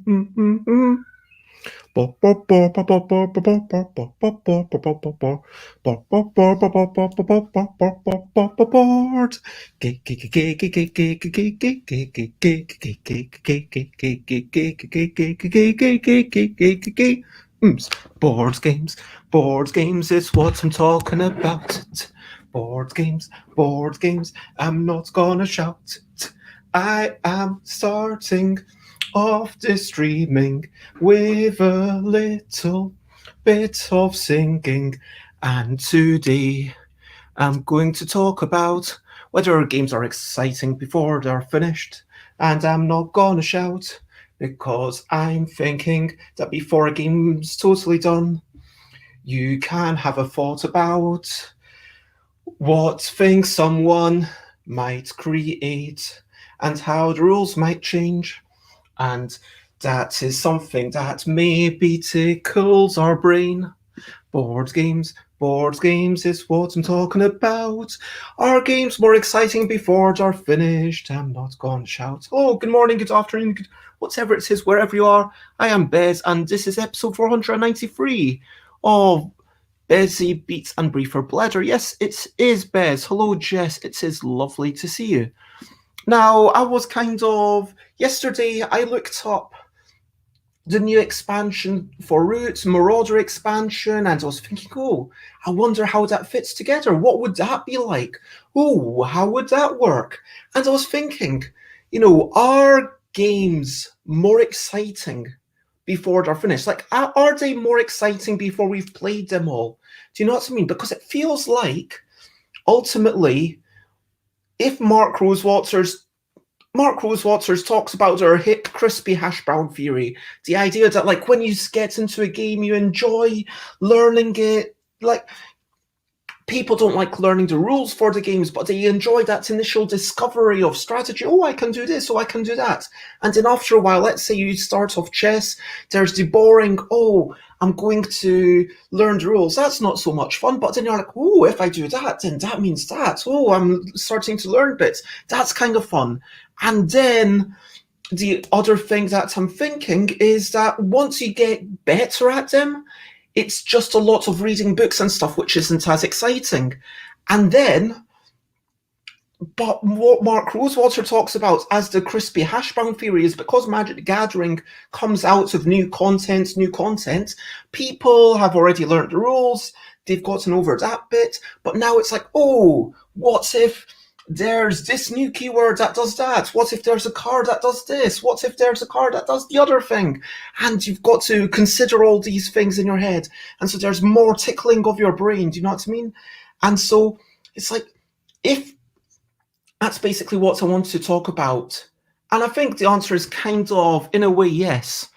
Board games, board games is what I'm talking about. Board games, I'm not gonna shout. I am starting off the streaming with a little bit of singing, and today I'm going to talk about whether games are exciting before they're finished, and I'm not gonna shout because I'm thinking that before a game's totally done, you can have a thought about what things someone might create and how the rules might change. And that is something that maybe tickles our brain. Board games is what I'm talking about. Are games more exciting before they're finished? I'm not going to shout. Oh, good morning, good afternoon, whatever it is, wherever you are. I am Bez, and this is episode 493 of Busy Beats and Briefer Bladder. Yes, it is Bez. Hello, Jess. It is lovely to see you. Now, yesterday I looked up the new expansion for Roots, Marauder expansion, and I was thinking, oh, I wonder how that fits together. What would that be like? Oh, how would that work? And I was thinking, are games more exciting before they're finished? Like, are they more exciting before we've played them all? Do you know what I mean? Because it feels like, ultimately, if Mark Rosewaters talks about our hip, crispy hash brown theory. The idea that, like, when you get into a game, you enjoy learning it. Like, people don't like learning the rules for the games, but they enjoy that initial discovery of strategy. Oh, I can do this. Oh, I can do that. And then after a while, let's say you start off chess, there's the boring, oh, I'm going to learn the rules. That's not so much fun. But then you're like, oh, if I do that, then that means that. Oh, I'm starting to learn bits. That's kind of fun. And then the other thing that I'm thinking is that once you get better at them, it's just a lot of reading books and stuff, which isn't as exciting. And then, but what Mark Rosewater talks about as the crispy hash brown theory is because Magic the Gathering comes out of new content, people have already learned the rules, they've gotten over that bit, but now it's like, oh, what if there's this new keyword that does that? What if there's a card that does this? What if there's a card that does the other thing? And you've got to consider all these things in your head. And so there's more tickling of your brain. Do you know what I mean? And so it's like, if that's basically what I want to talk about. And I think the answer is kind of, in a way, yes.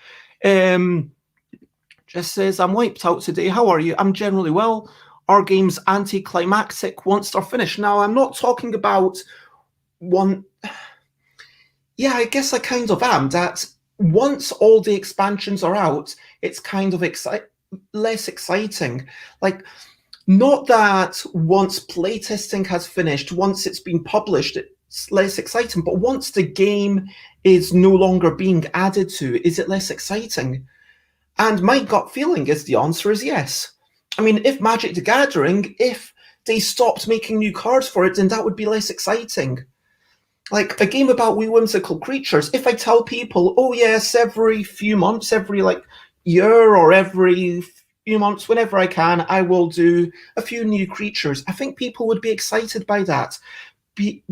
Just says, I'm wiped out today. How are you? I'm generally well. Are games anticlimactic once they're finished? Now, I'm not talking about one. Yeah, I guess I kind of am. That once all the expansions are out, it's kind of less exciting. Like, not that once playtesting has finished, once it's been published, it's less exciting. But once the game is no longer being added to, is it less exciting? And my gut feeling is the answer is yes. I mean, if Magic the Gathering, if they stopped making new cards for it, then that would be less exciting. Like, a game about wee whimsical creatures, if I tell people, oh yes, every few months, every year or every few months, whenever I can, I will do a few new creatures, I think people would be excited by that.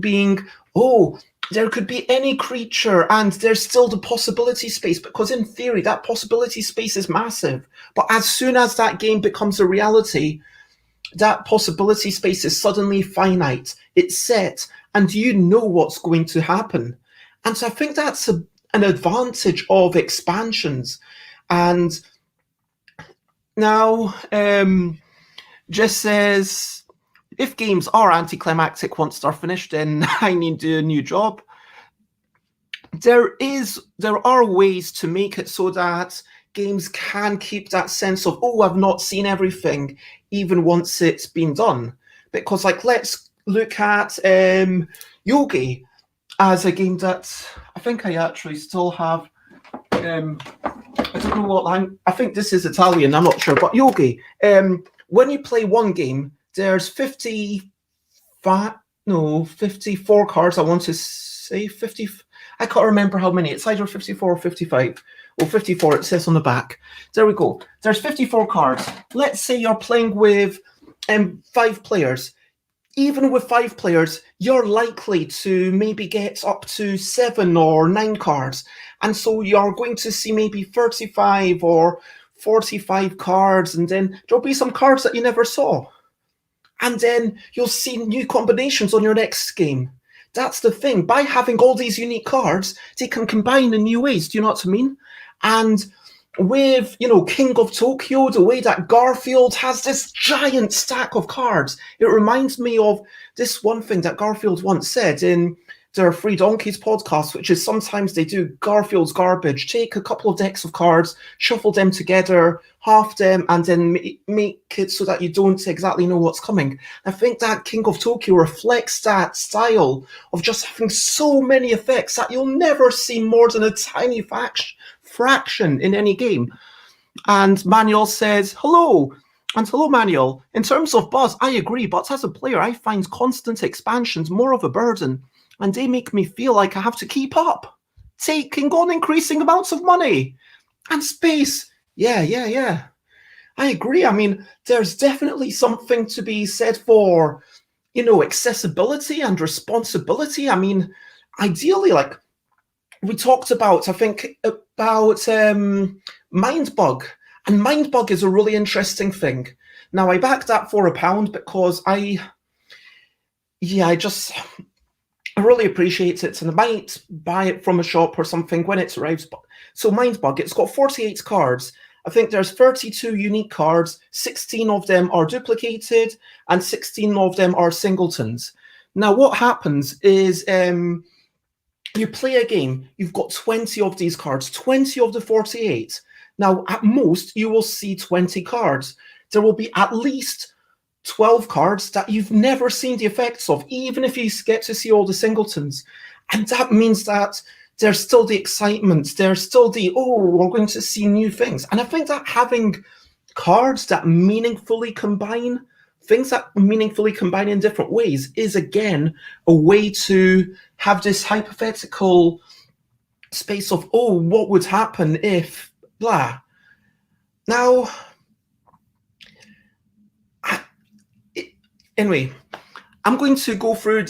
Being, oh, there could be any creature and there's still the possibility space, because in theory that possibility space is massive, but as soon as that game becomes a reality, that possibility space is suddenly finite, it's set, and you know what's going to happen. And so I think that's an advantage of expansions. And now just says, if games are anticlimactic once they're finished, then I need to do a new job. There are ways to make it so that games can keep that sense of, oh, I've not seen everything, even once it's been done. Because, like, let's look at Yogi as a game that I think I actually still have I don't know what I think this is Italian, I'm not sure, but yogi. When you play one game, there's 54 cards, I want to say 50, I can't remember how many, it's either 54 or 55. Well, 54, it says on the back. There we go. There's 54 cards. Let's say you're playing with 5 players. Even with 5 players, you're likely to maybe get up to 7 or 9 cards. And so you're going to see maybe 35 or 45 cards, and then there'll be some cards that you never saw. And then you'll see new combinations on your next game. That's the thing. By having all these unique cards, they can combine in new ways. Do you know what I mean? And with, King of Tokyo, the way that Garfield has this giant stack of cards, it reminds me of this one thing that Garfield once said in their Free Donkeys podcast, which is sometimes they do Garfield's garbage. Take a couple of decks of cards, shuffle them together, half them, and then make it so that you don't exactly know what's coming. I think that King of Tokyo reflects that style of just having so many effects that you'll never see more than a tiny fraction in any game. And Manuel says, hello. And hello, Manuel. In terms of buzz, I agree, but as a player, I find constant expansions more of a burden, and they make me feel like I have to keep up, taking on increasing amounts of money and space. Yeah. I agree. I mean, there's definitely something to be said for, accessibility and responsibility. I mean, ideally, like we talked about, I think, about Mindbug. And Mindbug is a really interesting thing. Now, I backed that for £1 because I really appreciate it, and I might buy it from a shop or something when it arrives. So Mindbug, it's got 48 cards. I think there's 32 unique cards, 16 of them are duplicated, and 16 of them are singletons. Now, what happens is you play a game, you've got 20 of these cards, 20 of the 48. Now, at most, you will see 20 cards. There will be at least 12 cards that you've never seen the effects of, even if you get to see all the singletons. And that means that there's still the excitement, there's still the, we're going to see new things. And I think that having cards that meaningfully combine, things that meaningfully combine in different ways, is again a way to have this hypothetical space of, what would happen if blah. Now, anyway, I'm going to go through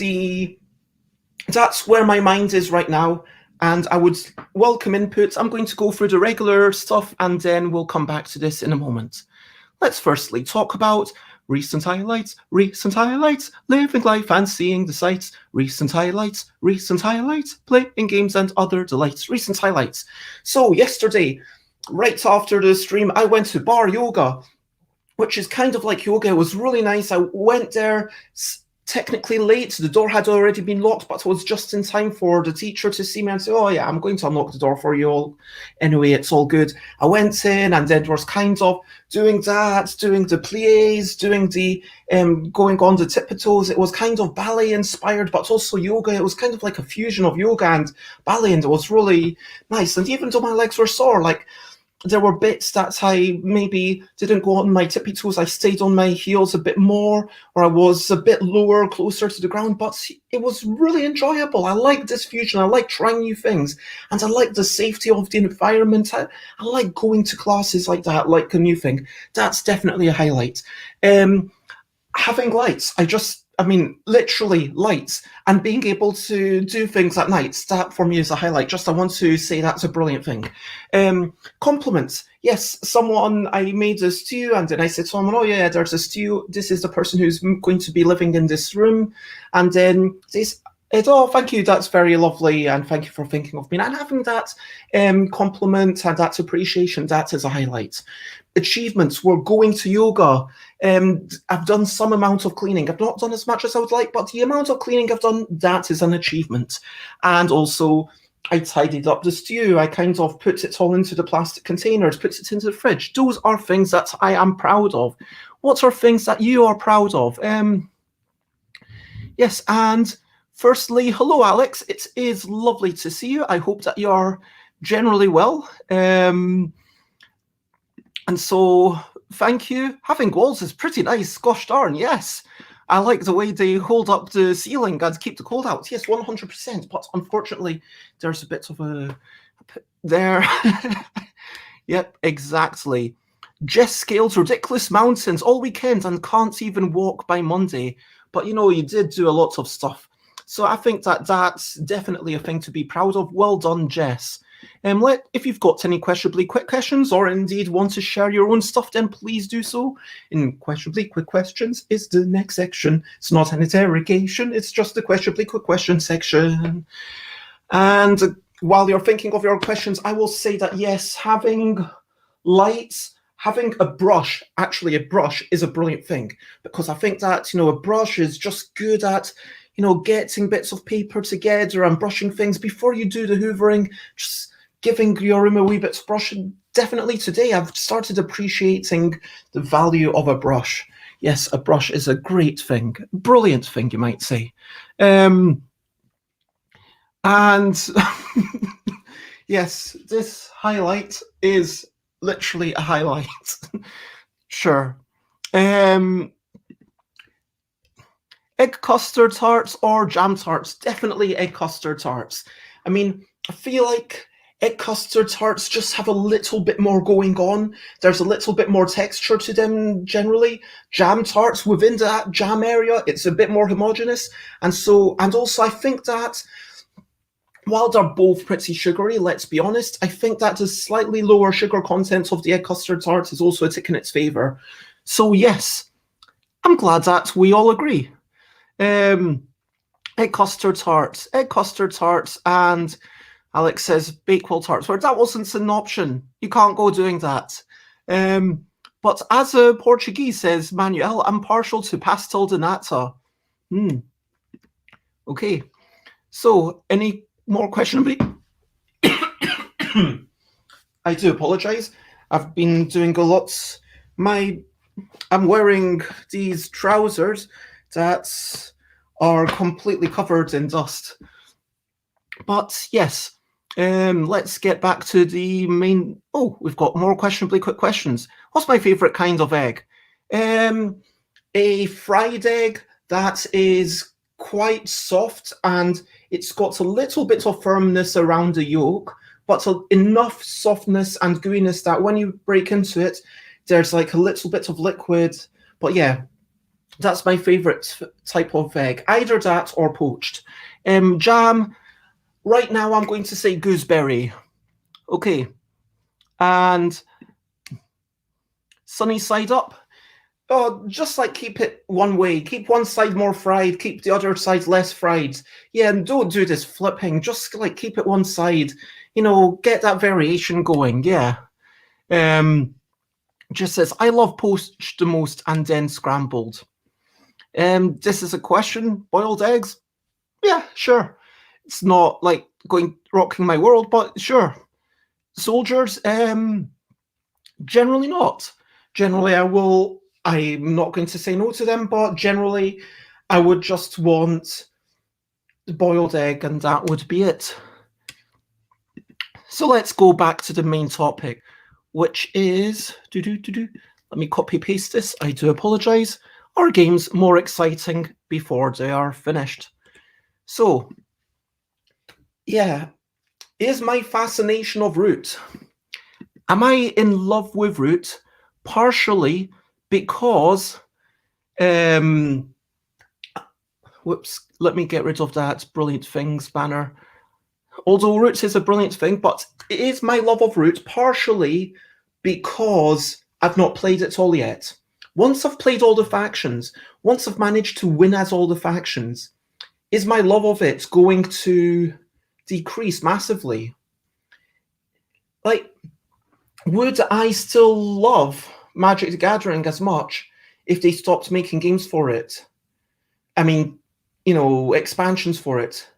that's where my mind is right now, and I would welcome input. I'm going to go through the regular stuff, and then we'll come back to this in a moment. Let's firstly talk about recent highlights, living life and seeing the sights, recent highlights, playing games and other delights, recent highlights. So yesterday, right after the stream, I went to bar yoga, which is kind of like yoga. It was really nice. I went there technically late. The door had already been locked, but I was just in time for the teacher to see me and say, I'm going to unlock the door for you all. Anyway, it's all good. I went in, and then was kind of doing that, doing the pliés, doing the going on the tippy-toes. It was kind of ballet inspired, but also yoga. It was kind of like a fusion of yoga and ballet, and it was really nice. And even though my legs were sore, like, there were bits that I maybe didn't go on my tippy toes. I stayed on my heels a bit more, or I was a bit lower, closer to the ground, but it was really enjoyable. I like this fusion. I like trying new things, and I like the safety of the environment. I like going to classes like that, like a new thing. That's definitely a highlight. Having lights, literally lights, and being able to do things at night, that for me is a highlight. I want to say that's a brilliant thing. Compliments. Yes, I made a stew, and then I said to someone, there's a stew. This is the person who's going to be living in this room. And then they said, thank you, that's very lovely, and thank you for thinking of me. And having that compliment and that appreciation, that is a highlight. Achievements were going to yoga. I've done some amount of cleaning. I've not done as much as I would like, but the amount of cleaning I've done, that is an achievement. And also, I tidied up the stew. I kind of put it all into the plastic containers, put it into the fridge. Those are things that I am proud of. What are things that you are proud of? Yes, and firstly, hello, Alex. It is lovely to see you. I hope that you're generally well. And so, thank you. Having walls is pretty nice. Gosh darn, yes. I like the way they hold up the ceiling and keep the cold out. Yes, 100%. But unfortunately, there's a bit of a there. Yep, exactly. Jess scaled ridiculous mountains all weekend and can't even walk by Monday. But you did do a lot of stuff. So I think that's definitely a thing to be proud of. Well done, Jess. If you've got any questionably quick questions or indeed want to share your own stuff, then please do so. In questionably quick questions is the next section. It's not an interrogation, it's just the questionably quick question section. And while you're thinking of your questions, I will say that yes, having lights, having a brush is a brilliant thing, because I think that, a brush is just good at, getting bits of paper together and brushing things before you do the hoovering, just giving your room a wee bit of brushing. Definitely today I've started appreciating the value of a brush. Yes, a brush is a great thing, brilliant thing, you might say. And yes, this highlight is literally a highlight. Sure. Egg custard tarts or jam tarts? Definitely egg custard tarts. I mean, I feel like egg custard tarts just have a little bit more going on. There's a little bit more texture to them generally. Jam tarts, within that jam area, it's a bit more homogeneous. And also I think that while they're both pretty sugary, let's be honest, I think that the slightly lower sugar content of the egg custard tart is also a tick in its favour. So yes, I'm glad that we all agree. Egg custard tarts, and Alex says Bakewell tarts. Well, that wasn't an option. You can't go doing that. But as a Portuguese, says Manuel, I'm partial to pastel de nata. Okay. So, any more questionably? I do apologize. I've been doing a lot. I'm wearing these trousers that are completely covered in dust. But yes, let's get back to the main. Oh, we've got more questionably quick questions. What's my favorite kind of egg? A fried egg that is quite soft and it's got a little bit of firmness around the yolk, but enough softness and gooiness that when you break into it, there's like a little bit of liquid. But yeah, that's my favorite type of egg, either that or poached. Jam, right now I'm going to say gooseberry. Okay. And sunny side up. Oh, just like keep it one way. Keep one side more fried, keep the other side less fried. Yeah, and don't do this flipping. Just like keep it one side. Get that variation going. Yeah. Just says, I love poached the most and then scrambled. This is a question. Boiled eggs? Yeah, sure. It's not like rocking my world, but sure. Soldiers? Generally not. Generally, I'm not going to say no to them, but generally, I would just want the boiled egg, and that would be it. So let's go back to the main topic, which is let me copy paste this. I do apologize. Are games more exciting before they are finished? So, yeah, is my fascination of Root? Am I in love with Root? Partially because, whoops, let me get rid of that brilliant things banner. Although Root is a brilliant thing, but it is my love of Root partially because I've not played it all yet. Once I've played all the factions, once I've managed to win as all the factions, is my love of it going to decrease massively? Like, would I still love Magic the Gathering as much if they stopped making games for it? I mean, expansions for it.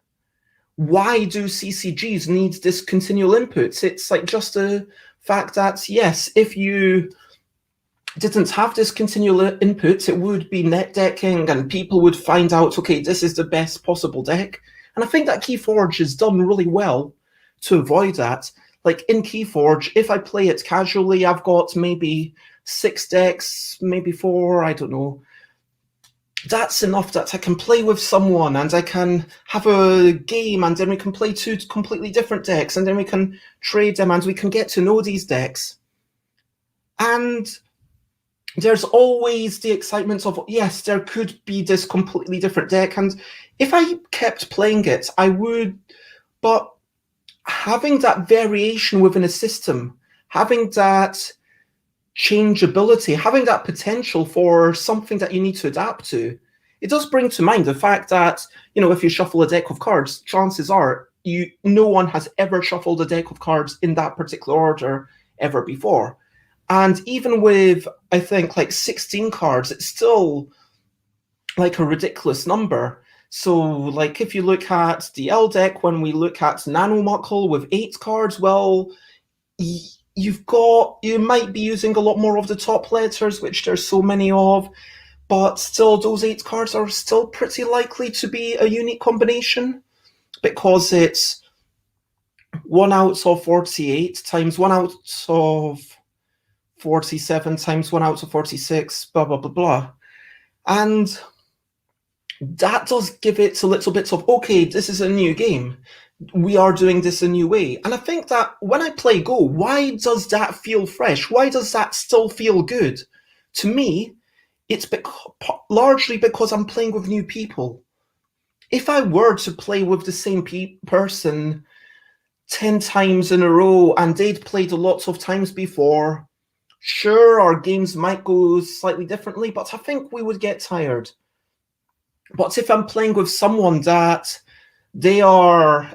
Why do CCGs need this continual input? It's like just a fact that, yes, if you didn't have this continual input, it would be net decking and people would find out, okay, this is the best possible deck. And I think that Keyforge has done really well to avoid that. like in Keyforge, if I play it casually, I've got maybe 6 decks, maybe 4, I don't know. That's enough that I can play with someone and I can have a game, and then we can play 2 completely different decks, and then we can trade them and we can get to know these decks. And there's always the excitement of, yes, there could be this completely different deck, and if I kept playing it, I would, but having that variation within a system, having that changeability, having that potential for something that you need to adapt to, it does bring to mind the fact that, if you shuffle a deck of cards, chances are no one has ever shuffled a deck of cards in that particular order ever before. And even with, I think, like 16 cards, it's still like a ridiculous number. So, like, if you look at the L deck, when we look at Nanomuckle with 8 cards, well, you might be using a lot more of the top letters, which there's so many of, but still, those 8 cards are still pretty likely to be a unique combination, because it's 1 out of 48 times 1 out of 47 times 1 out of 46, blah, blah, blah, blah. And that does give it a little bit of, okay, this is a new game. We are doing this a new way. And I think that when I play Go, why does that feel fresh? Why does that still feel good? To me, it's largely because I'm playing with new people. If I were to play with the same person 10 times in a row and they'd played a lot of times before, sure, our games might go slightly differently, but I think we would get tired. But if I'm playing with someone that they are,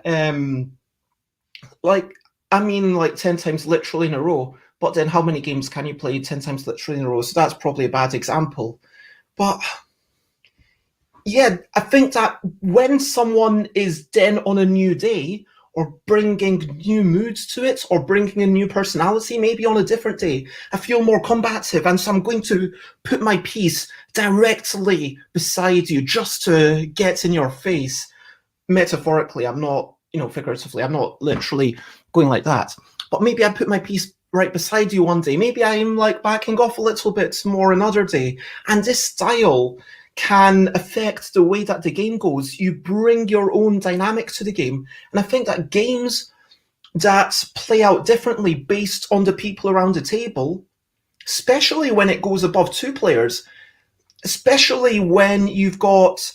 like 10 times literally in a row, but then how many games can you play 10 times literally in a row? So that's probably a bad example. But yeah, I think that when someone is then on a new day, or bringing new moods to it, or bringing a new personality, maybe on a different day, I feel more combative, and so I'm going to put my piece directly beside you just to get in your face. Metaphorically, I'm not, figuratively, I'm not literally going like that. But maybe I put my piece right beside you one day. Maybe I'm like backing off a little bit more another day. And this style can affect the way that the game goes. You bring your own dynamic to the game. And I think that games that play out differently based on the people around the table, especially when it goes above 2 players, especially when you've got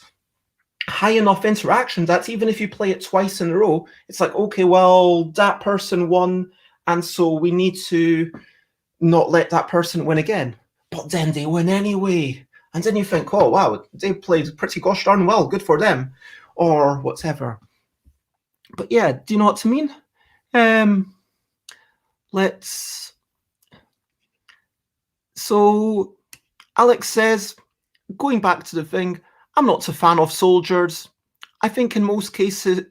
high enough interaction that even if you play it twice in a row, it's like, okay, well, that person won, and so we need to not let that person win again. But then they win anyway. And then you think, oh, wow, they played pretty gosh darn well, good for them, or whatever. But yeah, do you know what I mean? So Alex says, going back to the thing, I'm not a fan of soldiers. I think in most cases,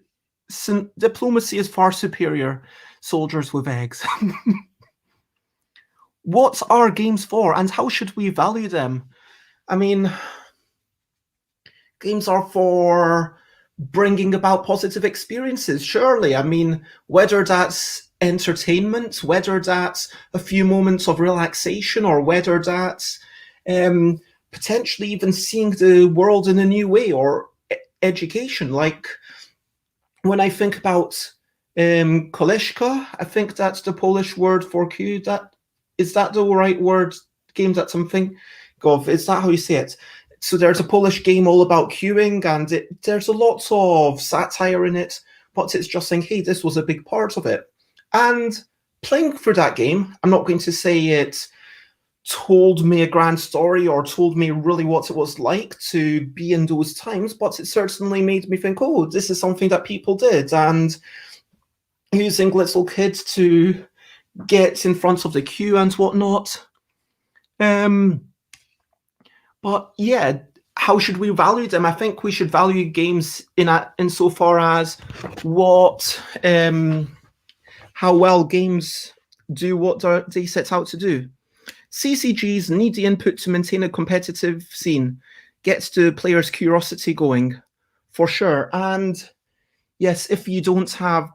diplomacy is far superior. Soldiers with eggs. What are games for, and how should we value them? I mean, games are for bringing about positive experiences, surely. I mean, whether that's entertainment, whether that's a few moments of relaxation, or whether that's potentially even seeing the world in a new way, or education. Like, when I think about koleżka, I think that's the Polish word for queue. Is that the right word? Game that something of, is that how you say it? So there's a Polish game all about queuing, and there's a lot of satire in it, but it's just saying, hey, this was a big part of it. And playing for that game, I'm not going to say it told me a grand story or told me really what it was like to be in those times, but it certainly made me think, oh, this is something that people did, and using little kids to get in front of the queue and whatnot. But yeah, how should we value them? I think we should value games insofar as how well games do what they set out to do. CCGs need the input to maintain a competitive scene, gets the players' curiosity going, for sure. And yes, if you don't have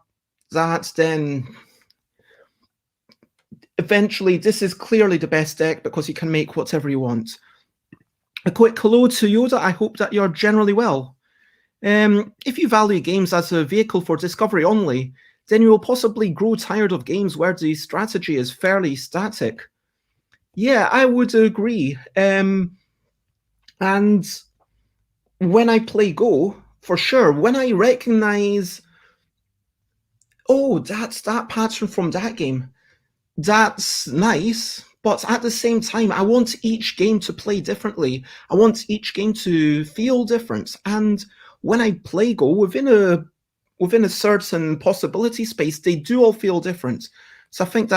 that, then eventually, this is clearly the best deck because you can make whatever you want. A quick hello to Yoda. I hope that you're generally well. If you value games as a vehicle for discovery only, then you will possibly grow tired of games where the strategy is fairly static. Yeah, I would agree. And when I play Go, for sure, when I recognize, oh, that's that pattern from that game, that's nice. But at the same time, I want each game to play differently. I want each game to feel different. And when I play Go within a certain possibility space, they do all feel different. So I think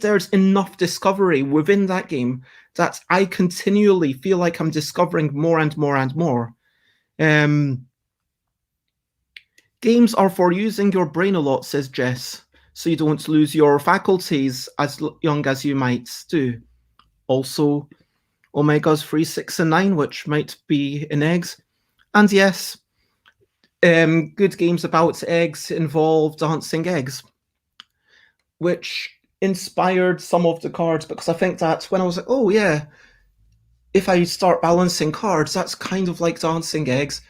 there's enough discovery within that game that I continually feel like I'm discovering more and more and more. Games are for using your brain a lot, says Jess, so you don't lose your faculties as young as you might do. Also, Omegas 3, 6, and 9, which might be in eggs. And yes, good games about eggs involve dancing eggs, which inspired some of the cards, because I think that when I was like, oh yeah, if I start balancing cards, that's kind of like dancing eggs.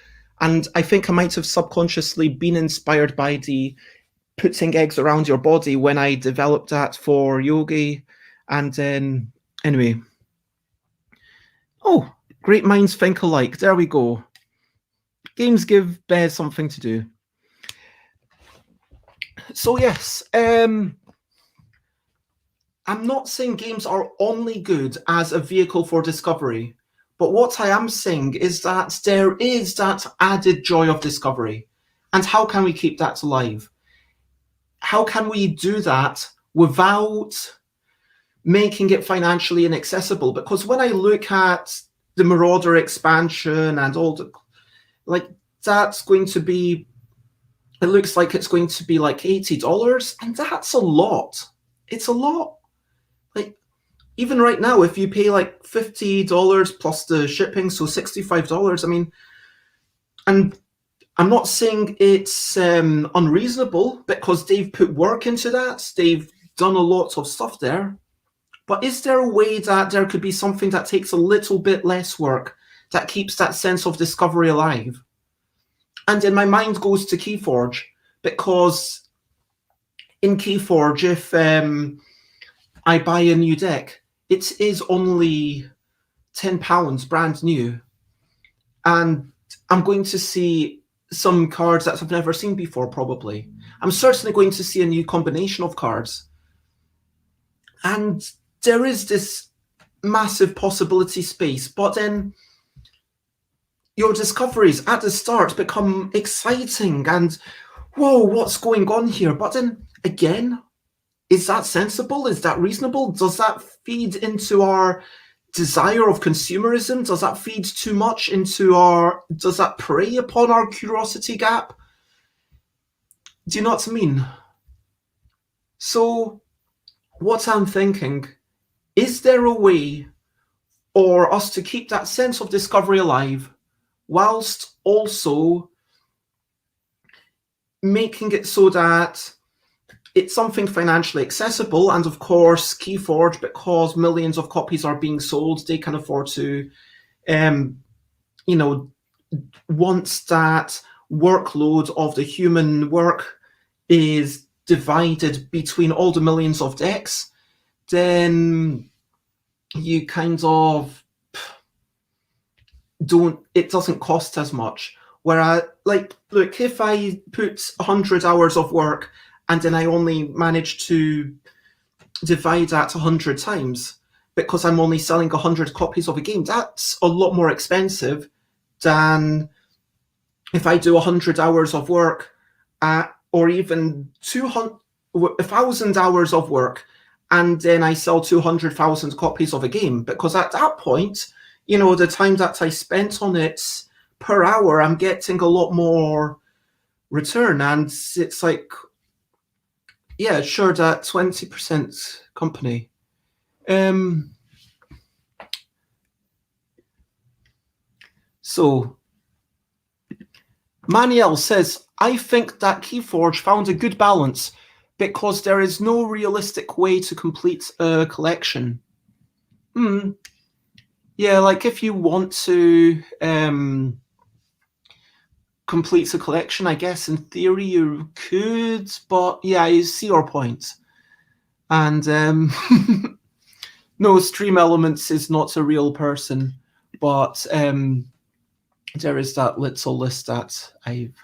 And I think I might have subconsciously been inspired by the putting eggs around your body when I developed that for Yogi. And then, anyway. Oh, great minds think alike. There we go. Games give bears something to do. So yes, I'm not saying games are only good as a vehicle for discovery, but what I am saying is that there is that added joy of discovery. And how can we keep that alive? How can we do that without making it financially inaccessible? Because when I look at the Marauder expansion and all the, like, that's going to be, it looks like it's going to be like $80, and that's a lot. It's a lot. Like, even right now, if you pay like $50 plus the shipping, so $65, I mean, and I'm not saying it's unreasonable because they've put work into that. They've done a lot of stuff there. But is there a way that there could be something that takes a little bit less work that keeps that sense of discovery alive? And then my mind goes to Keyforge, because in Keyforge, if I buy a new deck, it is only £10 brand new. And I'm going to see some cards that I've never seen before, probably. I'm certainly going to see a new combination of cards. And there is this massive possibility space, but then your discoveries at the start become exciting and, whoa, what's going on here? But then again, is that sensible? Is that reasonable? Does that feed into our desire of consumerism? Does that feed too much into does that prey upon our curiosity gap? Do you know what I mean? So what I'm thinking, is there a way for us to keep that sense of discovery alive whilst also making it so that it's something financially accessible? And of course, Keyforge, because millions of copies are being sold, they can afford to, once that workload of the human work is divided between all the millions of decks, then you kind of it doesn't cost as much. Whereas, like, look, if I put 100 hours of work and then I only manage to divide that 100 times because I'm only selling 100 copies of a game, that's a lot more expensive than if I do 100 hours of work or even 1,000 hours of work and then I sell 200,000 copies of a game, because at that point, the time that I spent on it per hour, I'm getting a lot more return. And it's like, yeah, sure, that 20% company. So Maniel says, I think that Keyforge found a good balance because there is no realistic way to complete a collection. Yeah, like if you want to complete a collection, I guess in theory you could, but yeah, you see your point. And no, Stream Elements is not a real person, but there is that little list that I've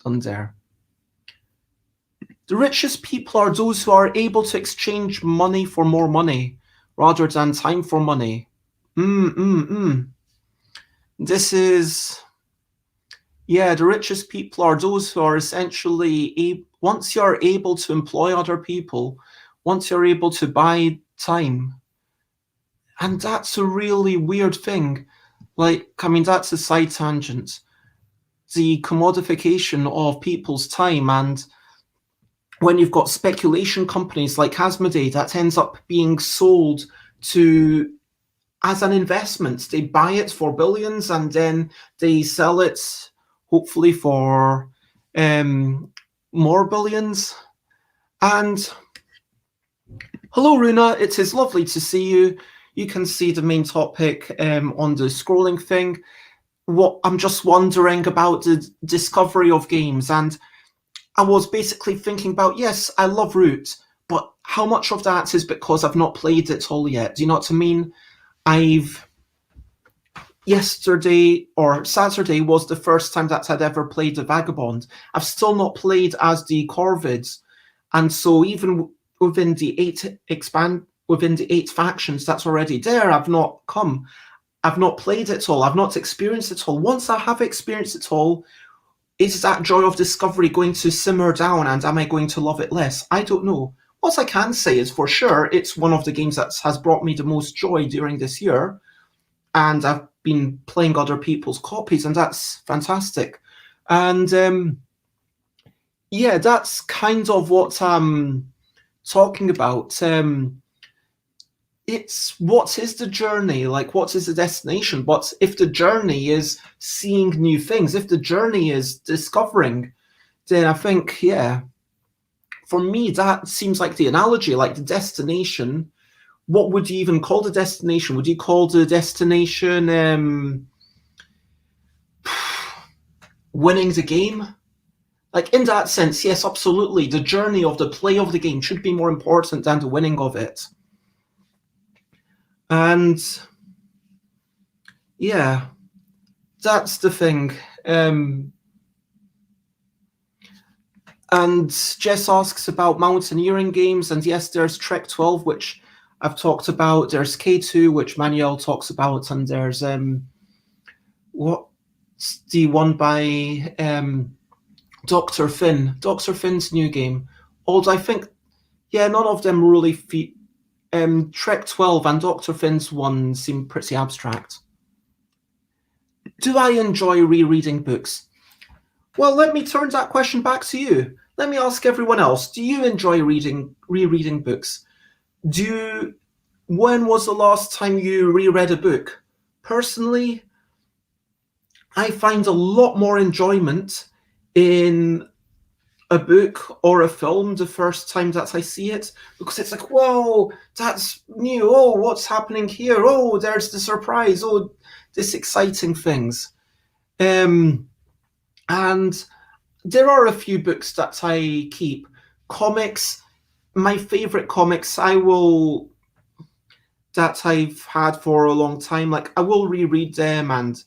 done there. The richest people are those who are able to exchange money for more money rather than time for money. This is, yeah, the richest people are those who are essentially, once you're able to employ other people, once you're able to buy time, and that's a really weird thing. Like, I mean, that's a side tangent. The commodification of people's time, and when you've got speculation companies like Asmodee, that ends up being sold to as an investment. They buy it for billions and then they sell it hopefully for more billions. And hello, Runa, it is lovely to see you. You can see the main topic on the scrolling thing. I'm just wondering about the discovery of games, and I was basically thinking about, yes, I love Root, but how much of that is because I've not played it all yet? Do you know what I mean? Yesterday or Saturday was the first time that I'd ever played a Vagabond. I've still not played as the Corvids, and so even within the eight factions that's already there, I've not played it all. I've not experienced it all. Once I have experienced it all, is that joy of discovery going to simmer down, and am I going to love it less? I don't know. What I can say is for sure it's one of the games that has brought me the most joy during this year, and I've been playing other people's copies, and that's fantastic. And yeah, that's kind of what I'm talking about. It's what is the journey? Like, what is the destination? But if the journey is seeing new things, if the journey is discovering, then I think, yeah, for me, that seems like the analogy, like the destination. What would you even call the destination? Would you call the destination winning the game? Like, in that sense, yes, absolutely. The journey of the play of the game should be more important than the winning of it. And yeah, that's the thing. And Jess asks about mountaineering games, and yes, there's Trek 12, which I've talked about. There's K2, which Manuel talks about, and there's what's the one by Dr. Finn. Dr. Finn's new game. Although I think, yeah, none of them really Trek 12 and Dr. Finn's one seem pretty abstract. Do I enjoy rereading books? Well, let me turn that question back to you. Let me ask everyone else. Do you enjoy rereading books? When was the last time you reread a book? Personally, I find a lot more enjoyment in a book or a film the first time that I see it, because it's like, whoa, that's new. Oh, what's happening here? Oh, there's the surprise. Oh, this exciting things. And there are a few books that I keep. Comics, my favorite comics, that I've had for a long time, like I will reread them, and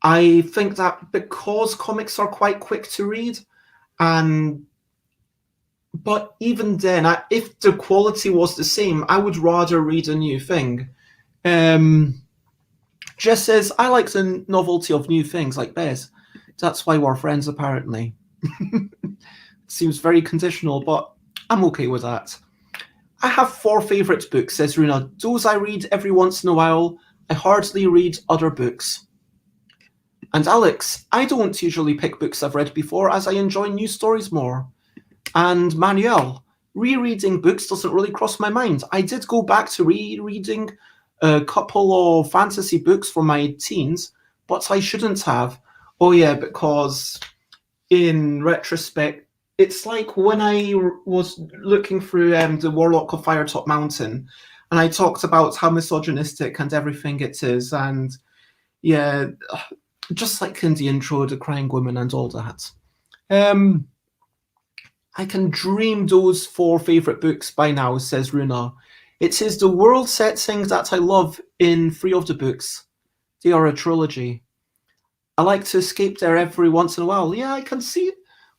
I think that because comics are quite quick to read, but even then, if the quality was the same, I would rather read a new thing. Jess says, I like the novelty of new things, like Bez. That's why we're friends, apparently. Seems very conditional, but I'm okay with that. I have 4 favourite books, says Runa. Those I read every once in a while. I hardly read other books. And Alex, I don't usually pick books I've read before, as I enjoy new stories more. And Manuel, rereading books doesn't really cross my mind. I did go back to rereading a couple of fantasy books for my teens, but I shouldn't have. Oh yeah, because in retrospect, it's like when I was looking through the Warlock of Firetop Mountain, and I talked about how misogynistic and everything it is, and yeah, just like in the intro, the crying woman and all that. I can dream those 4 favourite books by now, says Runa. It is the world setting that I love in 3 of the books. They are a trilogy. I like to escape there every once in a while. Yeah, I can see.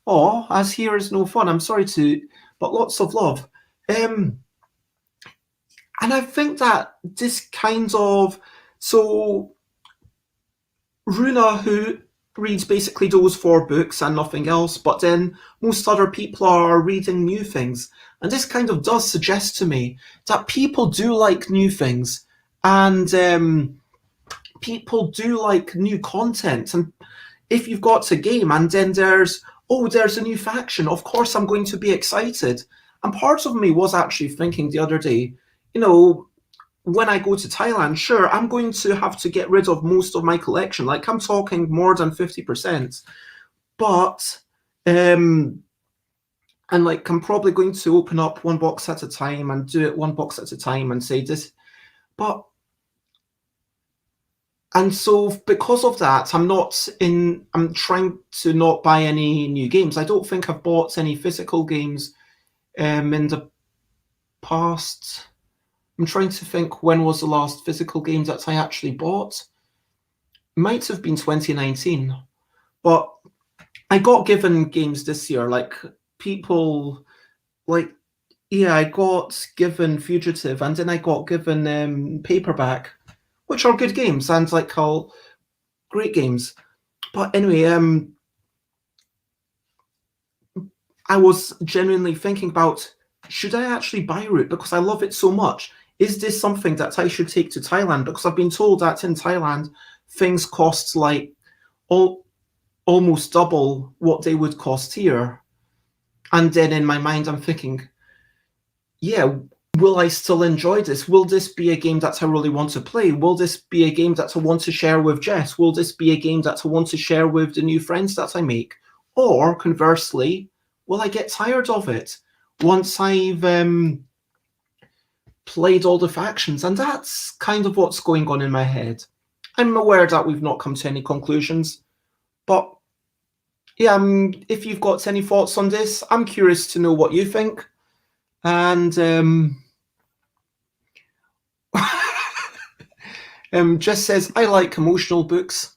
Oh, as here is no fun. I'm sorry to, but lots of love. And I think that this kind of so Runa, who reads basically those 4 books and nothing else, but then most other people are reading new things. And this kind of does suggest to me that people do like new things, and people do like new content. And if you've got a game and then there's a new faction, of course I'm going to be excited. And part of me was actually thinking the other day, when I go to Thailand, sure, I'm going to have to get rid of most of my collection. Like, I'm talking more than 50%. But, and like, I'm probably going to open up 1 box at a time and do it 1 box at a time and say this. And so because of that, I'm trying to not buy any new games. I don't think I've bought any physical games in the past. I'm trying to think, when was the last physical game that I actually bought? Might have been 2019. But I got given games this year, like people, like, yeah, I got given Fugitive, and then I got given Paperback, which are good games, and like all great games. But anyway, I was genuinely thinking about, should I actually buy Root because I love it so much? Is this something that I should take to Thailand? Because I've been told that in Thailand, things cost like almost double what they would cost here. And then in my mind, I'm thinking, yeah, will I still enjoy this? Will this be a game that I really want to play? Will this be a game that I want to share with Jess? Will this be a game that I want to share with the new friends that I make? Or conversely, will I get tired of it once I've played all the factions? And that's kind of what's going on in my head. I'm aware that we've not come to any conclusions, but yeah, if you've got any thoughts on this, I'm curious to know what you think. And Jess says, I like emotional books.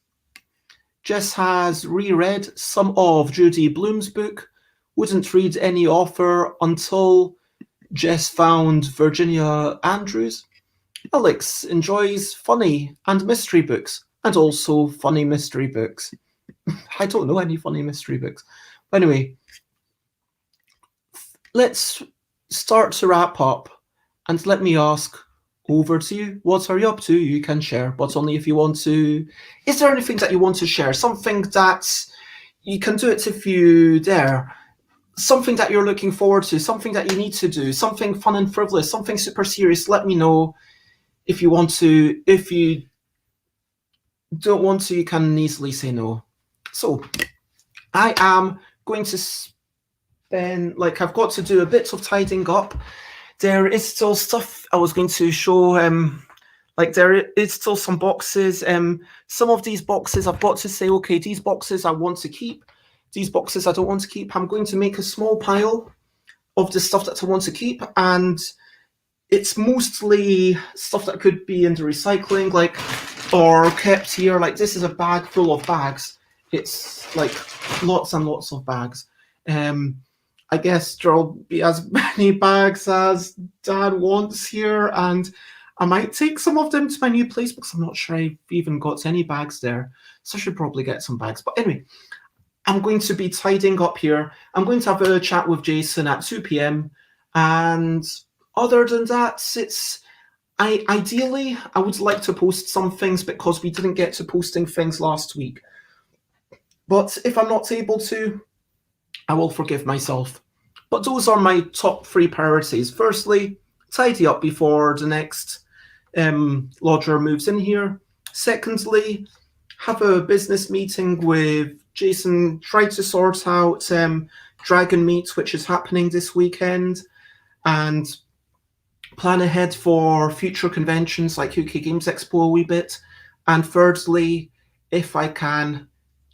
Jess has reread some of Judy Blume's book, wouldn't read any author until Jess found Virginia Andrews. Alex enjoys funny and mystery books, and also funny mystery books. I don't know any funny mystery books. But anyway, let's start to wrap up, and let me ask, over to you. What are you up to? You can share, but only if you want to. Is there anything that you want to share? Something that you can do it if you dare. Something that you're looking forward to, something that you need to do, something fun and frivolous, something super serious. Let me know if you want to. If you don't want to, you can easily say no. So I am going to spend, like, I've got to do a bit of tidying up. There is still stuff I was going to show, like there is still some boxes. Some of these boxes I've got to say, okay, these boxes I want to keep. These boxes I don't want to keep. I'm going to make a small pile of the stuff that I want to keep, and it's mostly stuff that could be in the recycling, like, or kept here. Like, this is a bag full of bags. It's like lots and lots of bags. I guess there'll be as many bags as Dad wants here, and I might take some of them to my new place because I'm not sure I've even got any bags there. So I should probably get some bags. But anyway, I'm going to be tidying up here. I'm going to have a chat with Jason at 2 p.m. And other than that, ideally, I would like to post some things because we didn't get to posting things last week. But if I'm not able to, I will forgive myself. But those are my top 3 priorities. Firstly, tidy up before the next lodger moves in here. Secondly, have a business meeting with Jason, try to sort out Dragon Meet, which is happening this weekend, and plan ahead for future conventions like UK Games Expo a wee bit. And thirdly, if I can,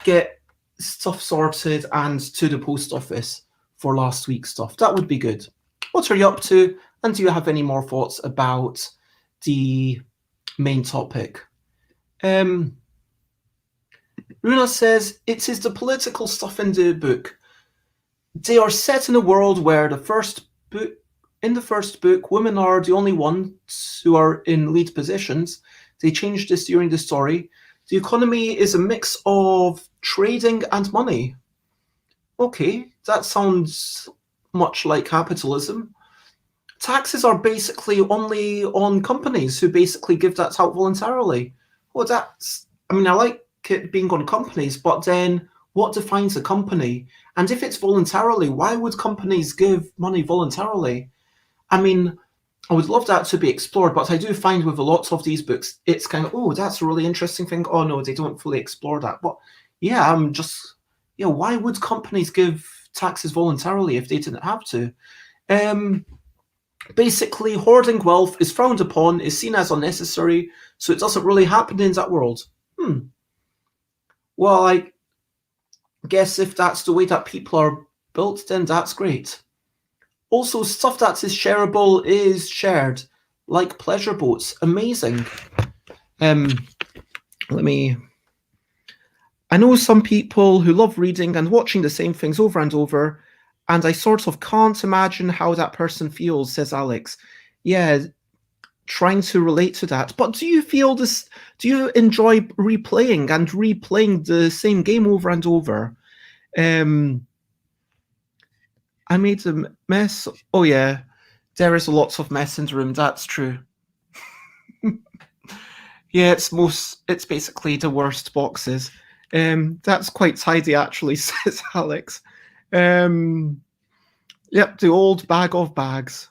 get stuff sorted and to the post office for last week's stuff. That would be good. What are you up to? And do you have any more thoughts about the main topic? Runa says, it is the political stuff in the book. They are set in a world where in the first book, women are the only ones who are in lead positions. They changed this during the story. The economy is a mix of trading and money. Okay, that sounds much like capitalism. Taxes are basically only on companies who basically give that out voluntarily. Well, I like it being on companies, but then what defines a company? And if it's voluntarily, why would companies give money voluntarily? I mean, I would love that to be explored, but I do find with a lot of these books, it's kind of, oh, that's a really interesting thing. Oh, no, they don't fully explore that. But yeah, why would companies give taxes voluntarily if they didn't have to? Basically, hoarding wealth is frowned upon, is seen as unnecessary, so it doesn't really happen in that world. Well, I guess if that's the way that people are built, then that's great. Also, stuff that is shareable is shared, like pleasure boats. Amazing. I know some people who love reading and watching the same things over and over, and I sort of can't imagine how that person feels, says Alex. Yeah, trying to relate to that. But do you feel this? Do you enjoy replaying the same game over and over? I made a mess. Oh yeah, there is lots of mess in the room. That's true. Yeah, it's basically the worst boxes. That's quite tidy actually, says Alex. Yep, the old bag of bags.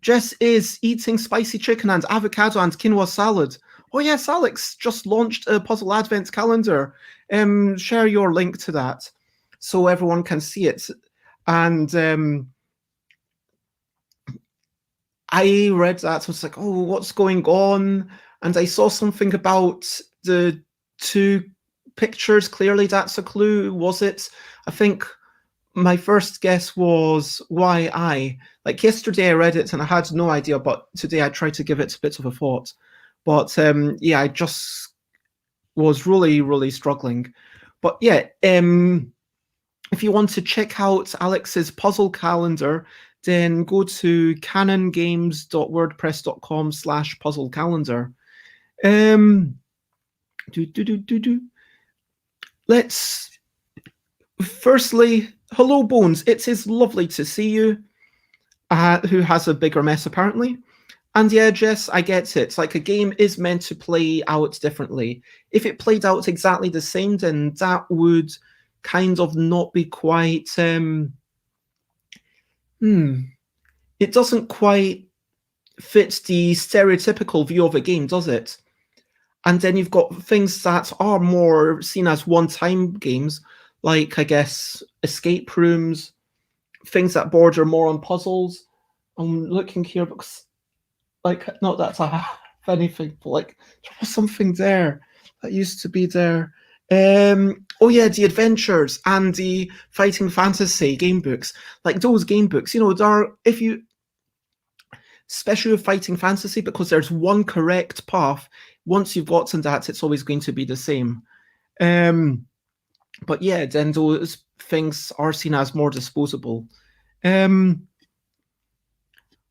Jess is eating spicy chicken and avocado and quinoa salad. Oh yes, Alex just launched a puzzle advent calendar. Share your link to that so everyone can see it. And I read that. I was like, oh, what's going on? And I saw something about the two pictures. Clearly, that's a clue. Was it? I think my first guess was why I. Like yesterday, I read it and I had no idea, but today I tried to give it a bit of a thought. But yeah, I just was really, really struggling. But yeah, if you want to check out Alex's puzzle calendar, then go to canongames.wordpress.com/puzzle calendar. Let's firstly, hello Bones. It is lovely to see you. Who has a bigger mess apparently. And yeah, Jess, I get it. Like a game is meant to play out differently. If it played out exactly the same, then that would kind of not be quite it doesn't quite fit the stereotypical view of a game, does it? And then you've got things that are more seen as one-time games, like I guess escape rooms, things that border more on puzzles. I'm looking here because like not that I have anything, but like there was something there that used to be there. Oh yeah, the adventures and the fighting fantasy game books, like those game books, especially with fighting fantasy, because there's one correct path. Once you've gotten that, it's always going to be the same. But yeah, then those things are seen as more disposable. Oh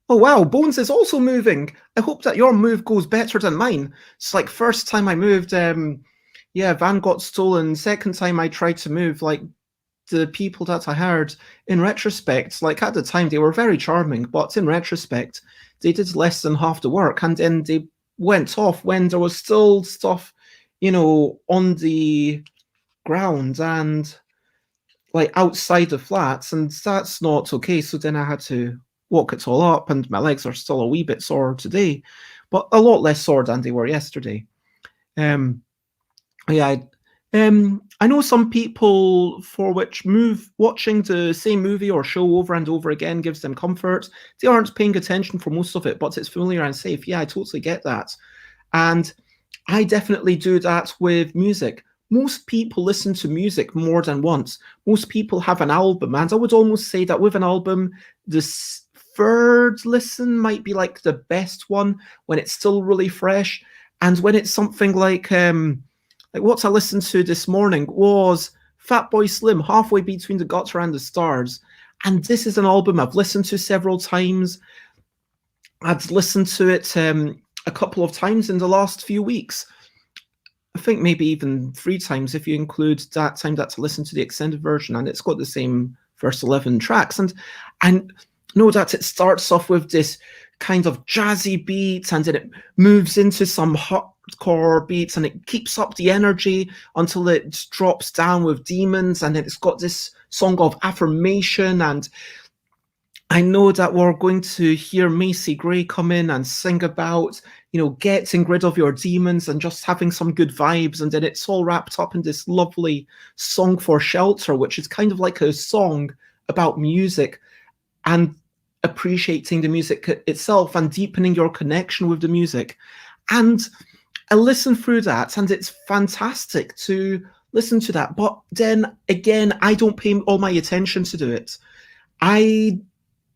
wow, Bones is also moving. I hope that your move goes better than mine. It's like first time I moved, yeah, Van got stolen. Second time I tried to move, like the people that I heard in retrospect, like at the time they were very charming, but in retrospect, they did less than half the work, and then they went off when there was still stuff, on the ground and like outside the flats, and that's not okay. So then I had to walk it all up, and my legs are still a wee bit sore today, but a lot less sore than they were yesterday. Yeah, I know some people for which watching the same movie or show over and over again gives them comfort. They aren't paying attention for most of it, but it's familiar and safe. Yeah, I totally get that. And I definitely do that with music. Most people listen to music more than once. Most people have an album, and I would almost say that with an album, this third listen might be like the best one when it's still really fresh. And when it's something like what I listened to this morning was Fatboy Slim, Halfway Between the Gutter and the Stars. And this is an album I've listened to several times. I've listened to it a couple of times in the last few weeks. I think maybe even 3 times if you include that time that to listen to the extended version, and it's got the same first 11 tracks. And I know that it starts off with this kind of jazzy beat, and then it moves into some hardcore beats, and it keeps up the energy until it drops down with demons, and then it's got this song of affirmation. And I know that we're going to hear Macy Gray come in and sing about, getting rid of your demons and just having some good vibes. And then it's all wrapped up in this lovely song for shelter, which is kind of like a song about music and appreciating the music itself and deepening your connection with the music. And I listen through that, and it's fantastic to listen to that. But then again, I don't pay all my attention to do it.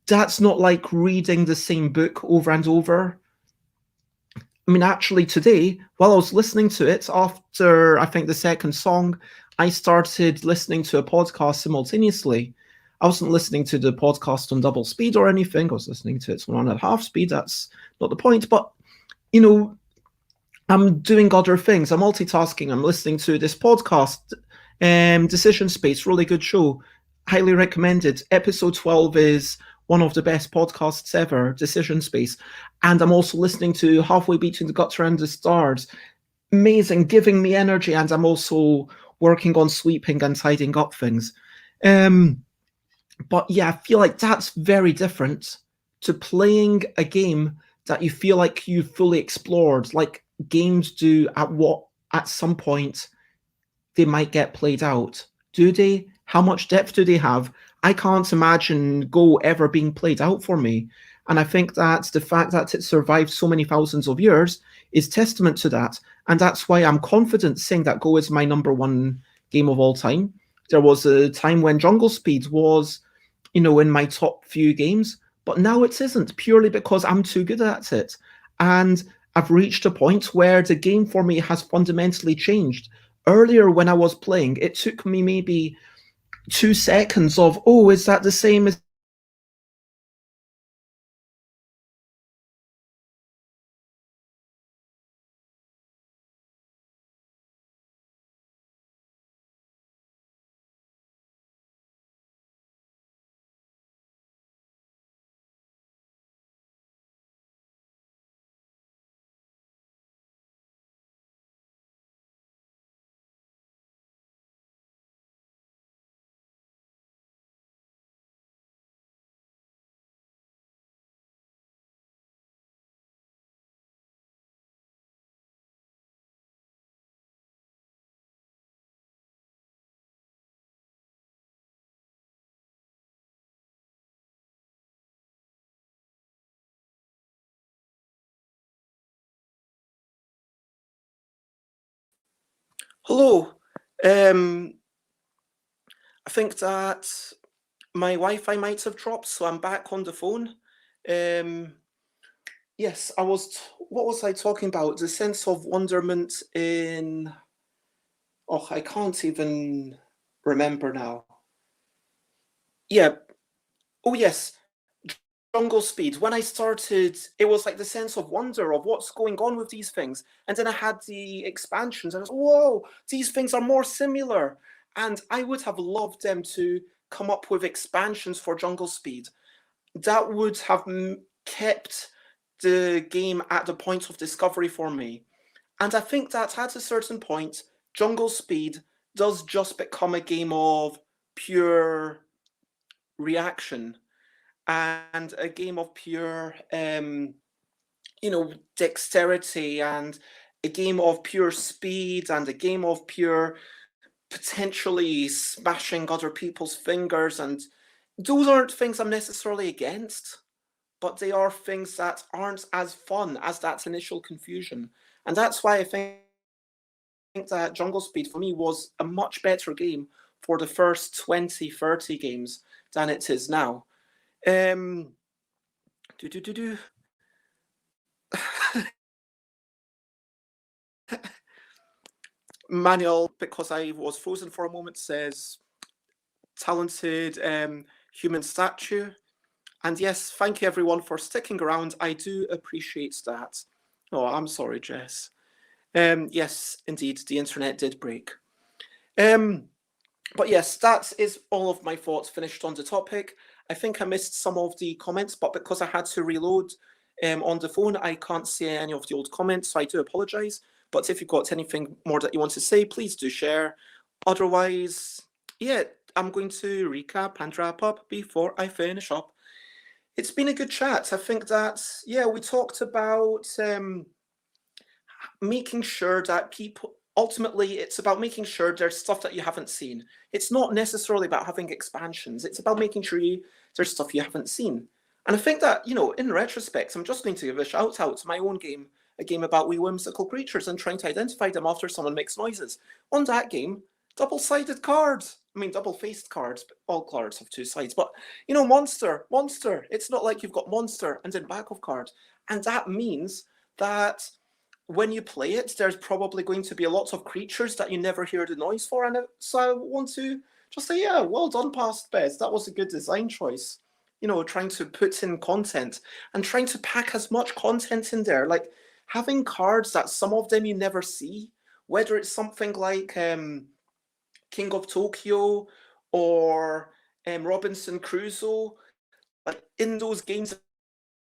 That's not like reading the same book over and over. I mean, actually, today, while I was listening to it, after I think the second song, I started listening to a podcast simultaneously. I wasn't listening to the podcast on double speed or anything. I was listening to it on 1.5 speed. That's not the point. But, I'm doing other things. I'm multitasking. I'm listening to this podcast, Decision Space, really good show. Highly recommended. Episode 12 is one of the best podcasts ever, Decision Space. And I'm also listening to Halfway Between the Gutter and the Stars. Amazing, giving me energy. And I'm also working on sweeping and tidying up things. But yeah, I feel like that's very different to playing a game that you feel like you fully explored, like games do at some point they might get played out. Do they? How much depth do they have? I can't imagine Go ever being played out for me. And I think that the fact that it survived so many thousands of years is testament to that. And that's why I'm confident saying that Go is my number one game of all time. There was a time when Jungle Speed was, in my top few games, but now it isn't, purely because I'm too good at it. And I've reached a point where the game for me has fundamentally changed. Earlier, when I was playing, it took me maybe 2 seconds of, oh, is that the same as hello. Um, I think that my Wi-Fi might have dropped, so I'm back on the phone. Um, yes, what was I talking about? The sense of wonderment in. Oh, I can't even remember now. Yeah. Oh, yes. Jungle Speed. When I started, it was like the sense of wonder of what's going on with these things. And then I had the expansions, and I was, whoa, these things are more similar. And I would have loved them to come up with expansions for Jungle Speed. That would have kept the game at the point of discovery for me. And I think that at a certain point, Jungle Speed does just become a game of pure reaction and a game of pure, dexterity, and a game of pure speed, and a game of pure potentially smashing other people's fingers, and those aren't things I'm necessarily against, but they are things that aren't as fun as that initial confusion. And that's why I think that Jungle Speed for me was a much better game for the first 20, 30 games than it is now. Um, do, do, do, do. Manuel, because I was frozen for a moment, says talented human statue. And yes, thank you everyone for sticking around. I do appreciate that. Oh, I'm sorry, Jess. Yes, indeed, the internet did break. But yes, that is all of my thoughts finished on the topic. I think I missed some of the comments, but because I had to reload on the phone, I can't see any of the old comments, so I do apologise. But if you've got anything more that you want to say, please do share. Otherwise, yeah, I'm going to recap and wrap up before I finish up. It's been a good chat. I think that, yeah, we talked about making sure that people, ultimately, it's about making sure there's stuff that you haven't seen. It's not necessarily about having expansions. It's about making sure there's stuff you haven't seen. And I think that, in retrospect, I'm just going to give a shout out to my own game, a game about wee whimsical creatures and trying to identify them after someone makes noises. On that game, double-sided cards. I mean, double-faced cards, but all cards have two sides. But, monster. It's not like you've got monster and then back of card. And that means that when you play it, there's probably going to be lots of creatures that you never hear the noise for. And so I want to just say, yeah, well done, Past Bez. That was a good design choice. Trying to put in content and trying to pack as much content in there. Like having cards that some of them you never see, whether it's something like King of Tokyo or Robinson Crusoe. Like in those games,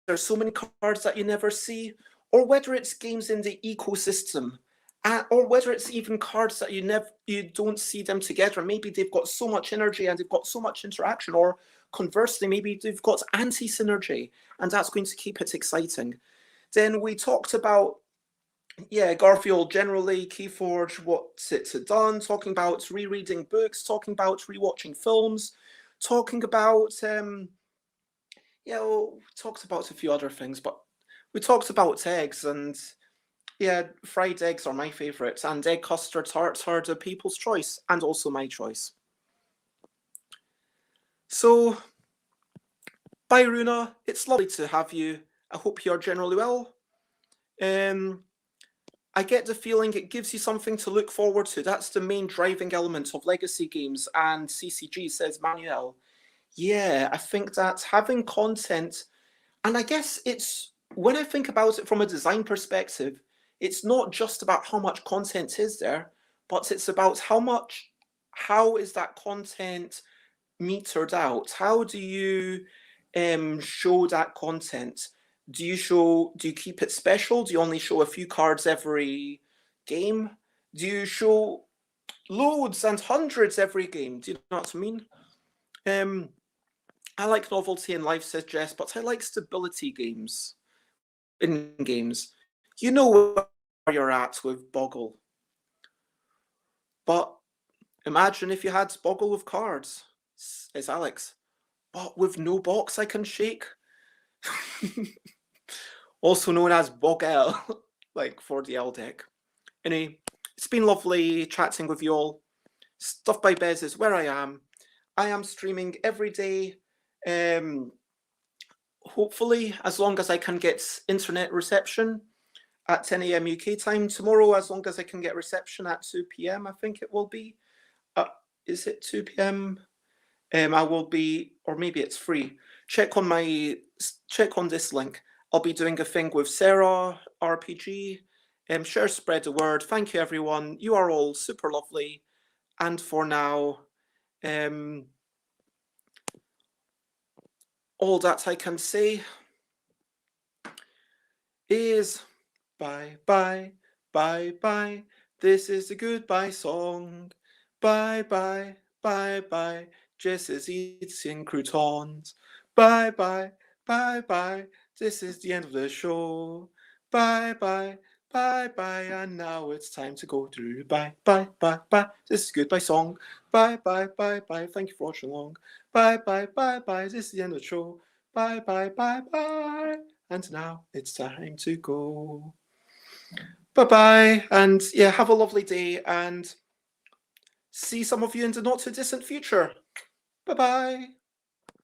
there's so many cards that you never see, or whether it's games in the ecosystem, or whether it's even cards that you don't see them together. Maybe they've got so much energy and they've got so much interaction, or conversely, maybe they've got anti-synergy, and that's going to keep it exciting. Then we talked about, yeah, Garfield generally, Keyforge, what's it done, talking about rereading books, talking about rewatching films, talking about yeah, well, we talked about a few other things, but we talked about eggs, and yeah, fried eggs are my favourites, and egg custard tarts are the people's choice, and also my choice. So, bye, Runa. It's lovely to have you. I hope you're generally well. I get the feeling it gives you something to look forward to. That's the main driving element of legacy games and CCG, says Manuel. Yeah, I think that having content, and I guess it's, when I think about it from a design perspective, it's not just about how much content is there, but it's about how is that content metered out? How do you show that content? Do you keep it special? Do you only show a few cards every game? Do you show loads and hundreds every game? Do you know what I mean? I like novelty in life, says Jess, but I like stability in games. You know where you're at with Boggle. But imagine if you had Boggle with cards, says Alex, but with no box I can shake. Also known as Boggle, like for the L deck. Anyway, it's been lovely chatting with you all. Stuff by Bez is where I am. I am streaming every day. Hopefully, as long as I can get internet reception at 10 a.m. UK time. Tomorrow, as long as I can get reception at 2 p.m., I think it will be. Is it 2 p.m.? I will be, or maybe it's free. Check on this link. I'll be doing a thing with Sarah RPG. Share, spread the word. Thank you, everyone. You are all super lovely. And for now, all that I can say is bye, bye, bye, bye. This is the goodbye song. Bye, bye, bye, bye. Jess is eating croutons. Bye, bye, bye, bye. This is the end of the show. Bye, bye, Bye bye, and now it's time to go through. Bye bye bye bye. This is goodbye song. Bye bye bye bye. Thank you for watching along. Bye bye bye bye. This is the end of the show. Bye bye bye bye. And now it's time to go. Bye bye, and yeah, have a lovely day, and see some of you in the not too distant future. Bye bye.